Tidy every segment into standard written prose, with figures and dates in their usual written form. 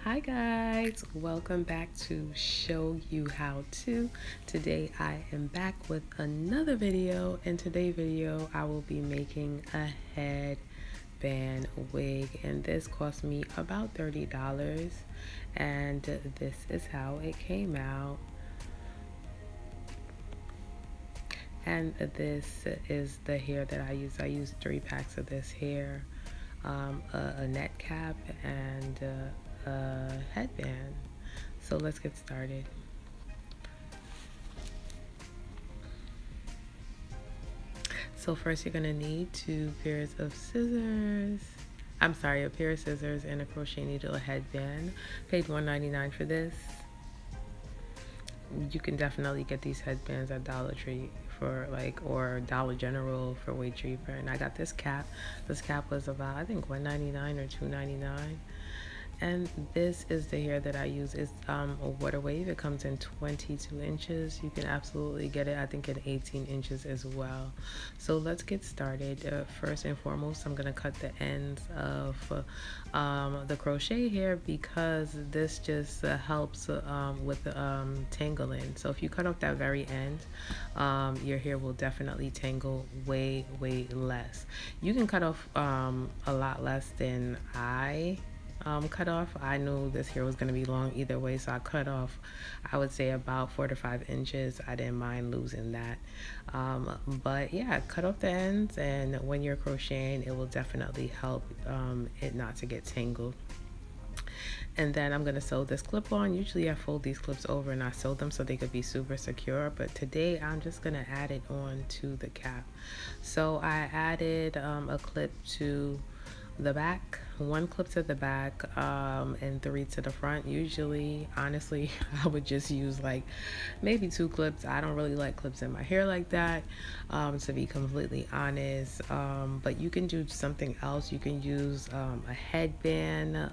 Hi guys, welcome back to Show You How To. Today I am back with another video. In today's video I will be making a headband wig, and this cost me about $30, and this is how it came out. And this is the hair that I use. I use 3 packs of this hair, a net cap, and a headband. So let's get started. So first you're gonna need 2 pairs of scissors. I'm sorry, a pair of scissors and a crochet needle, a headband. Paid $1.99 for this. You can definitely get these headbands at Dollar Tree or Dollar General for way cheaper. And I got this cap. This cap was about, I think, $1.99 or $2.99. And this is the hair that I use. It's a water wave. It comes in 22 inches. You can absolutely get it, I think, in 18 inches as well. So let's get started. First and foremost, I'm gonna cut the ends of the crochet hair, because this just helps with tangling. So if you cut off that very end, your hair will definitely tangle way less. You can cut off a lot less than I cut off. I knew this hair was going to be long either way, so I cut off, I would say, about 4 to 5 inches. I didn't mind losing that, but yeah, cut off the ends, and when you're crocheting, it will definitely help it not to get tangled. And then I'm going to sew this clip on. Usually I fold these clips over and I sew them so they could be super secure, but today I'm just going to add it on to the cap. So I added a clip to the back, 1 clip to the back, and 3 to the front. Usually, honestly, I would just use like maybe 2 clips. I don't really like clips in my hair like that, to be completely honest. But you can do something else. You can use a headband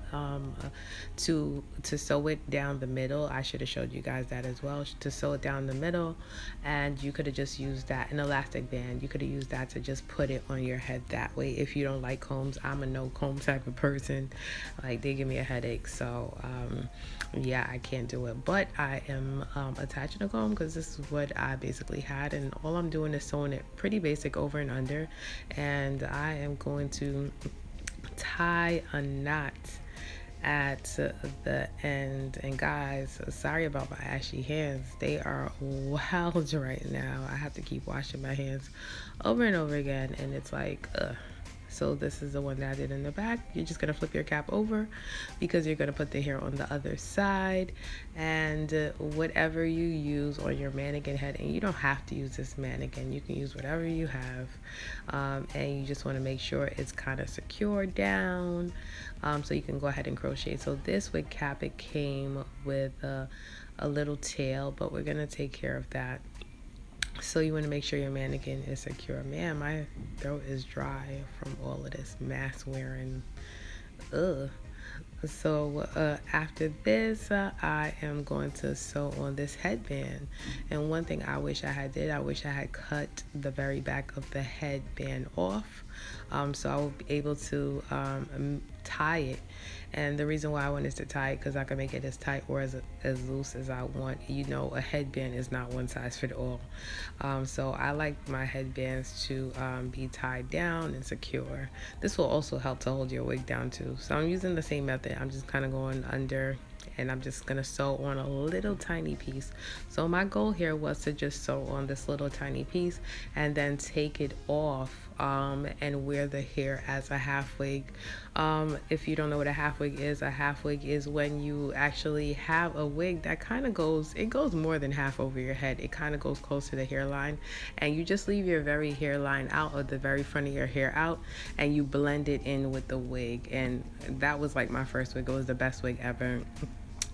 to sew it down the middle. I should have showed you guys that as well, to sew it down the middle. And you could have just used that, an elastic band. You could have used that to just put it on your head that way. If you don't like combs, I'm a no comb type of person. Like, they give me a headache, so yeah, I can't do it. But I am attaching a comb, because this is what I basically had, and all I'm doing is sewing it pretty basic over and under. And I am going to tie a knot at the end. And guys, sorry about my ashy hands. They are wild right now. I have to keep washing my hands over and over again, and it's like so this is the one that I did in the back. You're just gonna flip your cap over, because you're gonna put the hair on the other side. And whatever you use on your mannequin head, and you don't have to use this mannequin, you can use whatever you have, and you just want to make sure it's kind of secure down, so you can go ahead and crochet. So this wig cap, it came with a little tail, but we're gonna take care of that. So you want to make sure your mannequin is secure. Man, my throat is dry from all of this mask wearing. Ugh. So after this, I am going to sew on this headband. And one thing I wish I had I wish I had cut the very back of the headband off, so I will be able to tie it. And the reason why I wanted to tie it, because I can make it as tight or as loose as I want. You know, a headband is not one size fit all. So I like my headbands to be tied down and secure. This will also help to hold your wig down too. So I'm using the same method. I'm just kind of going under, and I'm just gonna sew on a little tiny piece. So my goal here was to just sew on this little tiny piece and then take it off, and wear the hair as a half wig. If you don't know what a half wig is when you actually have a wig that kind of goes more than half over your head. It kind of goes close to the hairline, and you just leave your very hairline out, or the very front of your hair out, and you blend it in with the wig. And that was like my first wig. It was the best wig ever.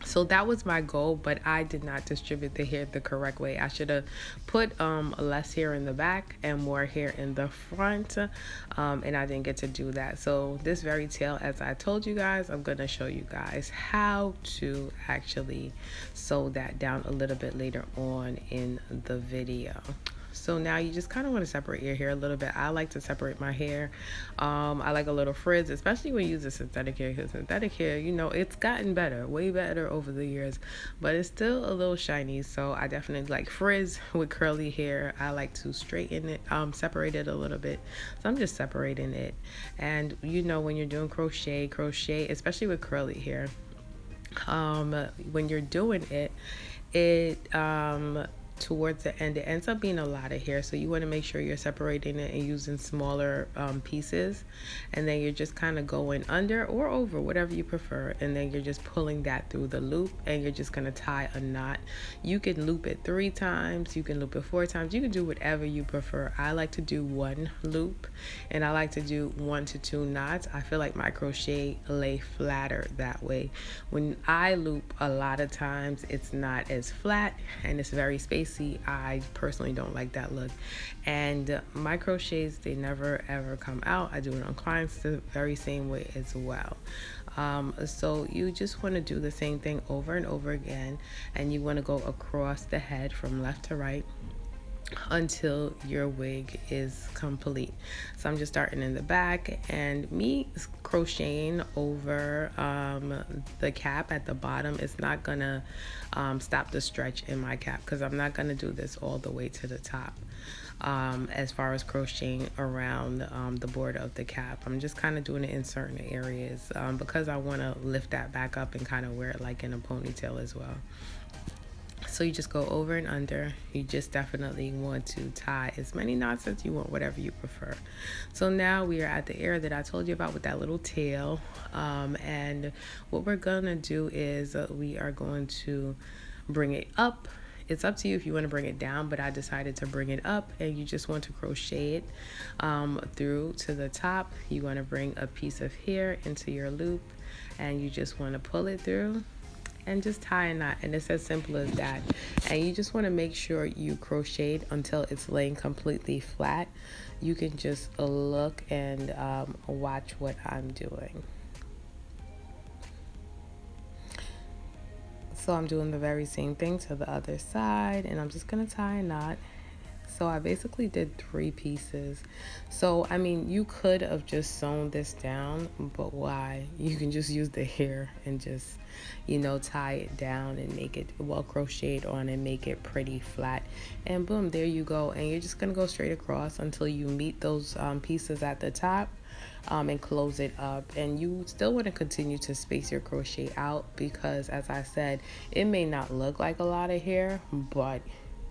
So that was my goal, but I did not distribute the hair the correct way. I should have put less hair in the back and more hair in the front, and I didn't get to do that. So this very tail, as I told you guys, I'm going to show you guys how to actually sew that down a little bit later on in the video. So now you just kind of want to separate your hair a little bit. I like to separate my hair. I like a little frizz, especially when you use a synthetic hair, because synthetic hair, you know, it's gotten better, way better over the years, but it's still a little shiny. So I definitely like frizz with curly hair. I like to straighten it, separate it a little bit. So I'm just separating it. And you know, when you're doing crochet, especially with curly hair, when you're doing it towards the end, it ends up being a lot of hair, so you want to make sure you're separating it and using smaller pieces, and then you're just kind of going under or over, whatever you prefer, and then you're just pulling that through the loop, and you're just going to tie a knot. You can loop it 3 times, you can loop it 4 times, you can do whatever you prefer. I like to do 1 loop, and I like to do 1 to 2 knots. I feel like my crochet lay flatter that way. When I loop, a lot of times it's not as flat and it's very spacey. I personally don't like that look, and my crochets, they never ever come out. I do it on clients the very same way as well. So you just want to do the same thing over and over again, and you want to go across the head from left to right until your wig is complete. So I'm just starting in the back, and me crocheting over the cap at the bottom is not gonna stop the stretch in my cap, because I'm not gonna do this all the way to the top. As far as crocheting around the border of the cap, I'm just kind of doing it in certain areas because I want to lift that back up and kind of wear it like in a ponytail as well. So you just go over and under. You just definitely want to tie as many knots as you want, whatever you prefer. So now we are at the area that I told you about with that little tail. And what we're gonna do is we are going to bring it up. It's up to you if you want to bring it down, but I decided to bring it up, and you just want to crochet it through to the top. You want to bring a piece of hair into your loop, and you just want to pull it through and just tie a knot, and it's as simple as that. And you just want to make sure you crochet until it's laying completely flat. You can just look and watch what I'm doing. So I'm doing the very same thing to the other side, and I'm just gonna tie a knot. So I basically did 3 pieces. So I mean, you could have just sewn this down, but why? You can just use the hair and just, you know, tie it down and make it well crocheted on and make it pretty flat, and boom, there you go. And you're just gonna go straight across until you meet those pieces at the top, and close it up. And you still want to continue to space your crochet out, because as I said, it may not look like a lot of hair, but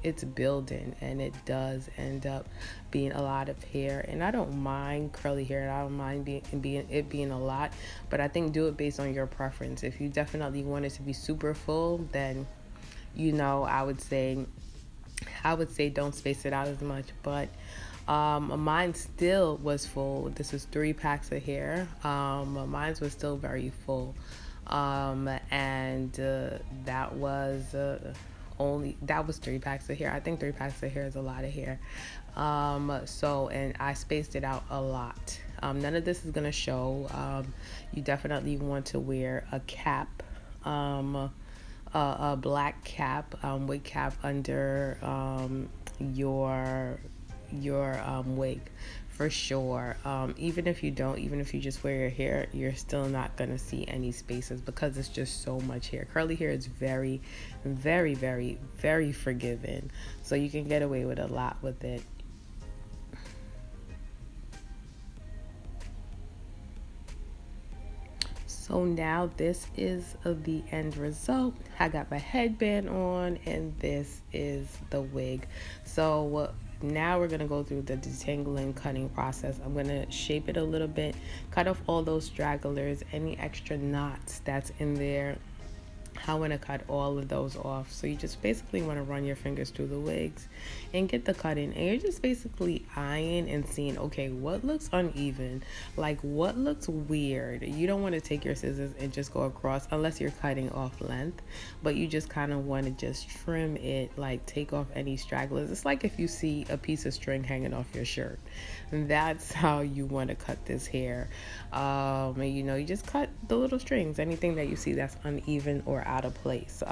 it's building, and it does end up being a lot of hair. And I don't mind curly hair, and I don't mind being a lot, but I think do it based on your preference. If you definitely want it to be super full, then, you know, I would say don't space it out as much. But mine still was full. This was 3 packs of hair. Mine was still very full, and that was 3 packs of hair. I think 3 packs of hair is a lot of hair. So, and I spaced it out a lot. None of this is gonna show. You definitely want to wear a cap, a black cap, wig cap under your wig, for sure. Even if you just wear your hair, you're still not gonna see any spaces, because it's just so much hair. Curly hair is very, very, very, very forgiving, so you can get away with a lot with it. So now this is the end result. I got my headband on, and this is the wig. So now we're going to go through the detangling cutting process. I'm going to shape it a little bit, cut off all those stragglers, any extra knots that's in there. I want to cut all of those off. So you just basically want to run your fingers through the wigs and get the cutting, and you're just basically eyeing and seeing, okay, what looks uneven, like what looks weird. You don't want to take your scissors and just go across unless you're cutting off length, but you just kind of want to just trim it, like take off any stragglers. It's like if you see a piece of string hanging off your shirt, that's how you want to cut this hair. And you know, you just cut the little strings, anything that you see that's uneven or out of place.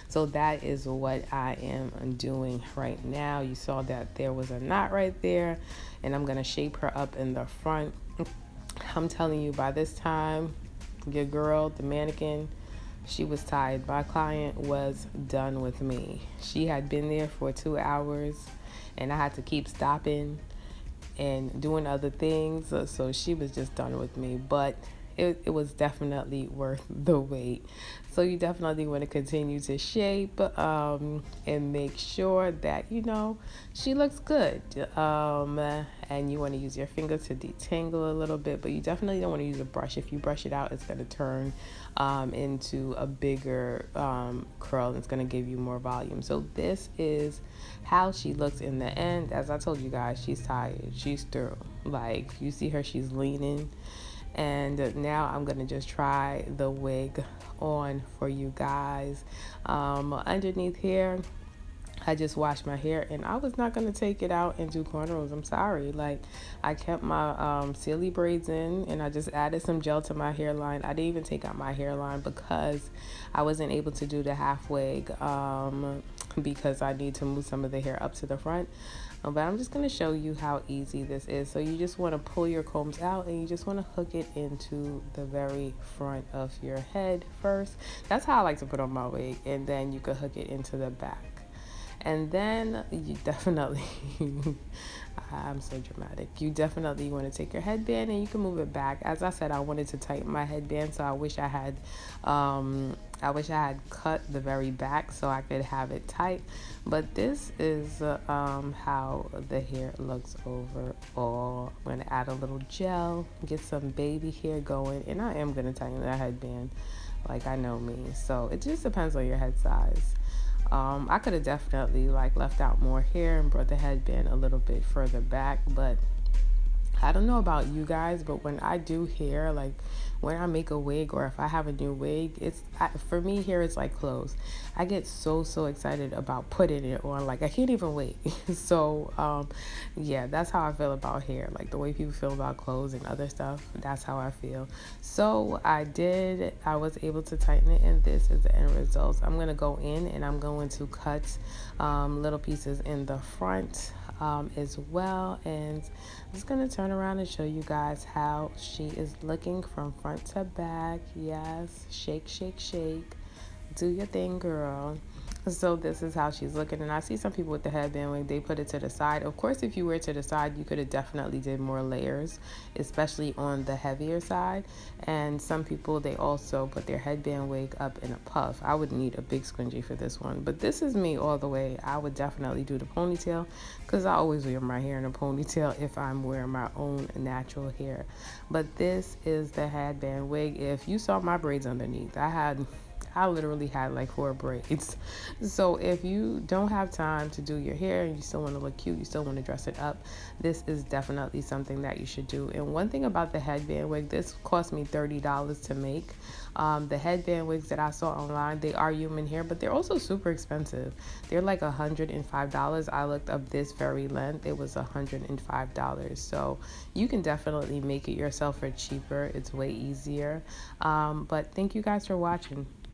So that is what I am doing right now. You saw that there was a knot right there, and I'm going to shape her up in the front. I'm telling you, by this time, your girl, the mannequin, she was tired. My client was done with me. She had been there for 2 hours, and I had to keep stopping and doing other things. So she was just done with me. But it was definitely worth the wait. So you definitely want to continue to shape and make sure that, you know, she looks good. And you want to use your finger to detangle a little bit, but you definitely don't want to use a brush. If you brush it out, it's going to turn into a bigger curl, and it's going to give you more volume. So this is how she looks in the end. As I told you guys, she's tired. She's through. Like, you see her, she's leaning. And now I'm going to just try the wig on for you guys. Underneath here, I just washed my hair, and I was not going to take it out and do cornrows. I'm sorry. Like, I kept my silly braids in, and I just added some gel to my hairline. I didn't even take out my hairline because I wasn't able to do the half wig because I need to move some of the hair up to the front. But I'm just going to show you how easy this is. So you just want to pull your combs out, and you just want to hook it into the very front of your head first. That's how I like to put on my wig, and then you can hook it into the back. And then you definitely, I'm so dramatic. You definitely want to take your headband and you can move it back. As I said, I wanted to tighten my headband, so I wish I had cut the very back so I could have it tight. But this is how the hair looks overall. I'm going to add a little gel, get some baby hair going, and I am going to tighten that headband, like I know me. So it just depends on your head size. I could have definitely left out more hair and brought the headband a little bit further back, but I don't know about you guys, but when I do hair, like when I make a wig or if I have a new wig, for me, hair is like clothes. I get so excited about putting it on, like I can't even wait. So yeah, that's how I feel about hair. Like the way people feel about clothes and other stuff, that's how I feel. So I was able to tighten it, and this is the end result. I'm going to go in and I'm going to cut little pieces in the front as well, and I'm just going to turn around and show you guys how she is looking from front to back. Yes, shake, do your thing, girl. So this is how she's looking, and I see some people with the headband wig, they put it to the side. Of course, if you were to the side, you could have definitely did more layers, especially on the heavier side. And some people, they also put their headband wig up in a puff. I would need a big scrunchie for this one, but this is me all the way. I would definitely do the ponytail because I always wear my hair in a ponytail if I'm wearing my own natural hair. But this is the headband wig. If you saw my braids underneath, I literally had like 4 braids. So if you don't have time to do your hair and you still want to look cute, you still want to dress it up, this is definitely something that you should do. And one thing about the headband wig, this cost me $30 to make. The headband wigs that I saw online, they are human hair, but they're also super expensive. They're like $105. I looked up this very length, it was $105. So you can definitely make it yourself for cheaper. It's way easier. But thank you guys for watching.